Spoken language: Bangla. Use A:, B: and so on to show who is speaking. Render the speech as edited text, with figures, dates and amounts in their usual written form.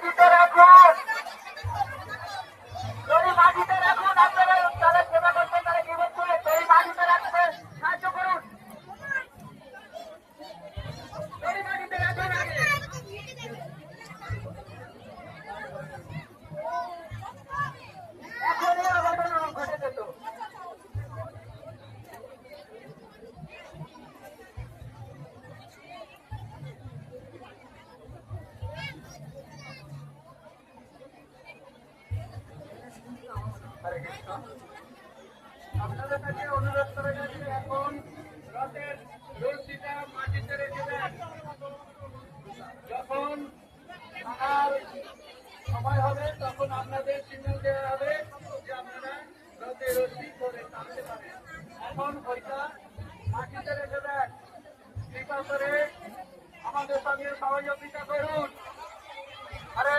A: মাটিতে রাখুন, দড়ি মাটিতে রাখুন। আপনারা যারা সেবা করছেন তারা কি বলছে, দড়ি মাটিতে রাখতে সাহায্য করুন। দড়ি মাটিতে রাখুন আগে। এখনই অঘটন ঘটে যেত। আপনাদের কাছে অনুরোধ করে যাচ্ছি, এখন রথের রশিটা মাটিতে রেখে দেন। যখন থাকার সময় হবে তখন আপনাদের সিগন্যাল দেওয়া হবে যে আপনারা রথের রশি ধরে টানতে পারেন। এখন ওইটা মাটিতে রেখে দেন। কৃপা করে আমাদের সঙ্গে সহযোগিতা করুন। আরে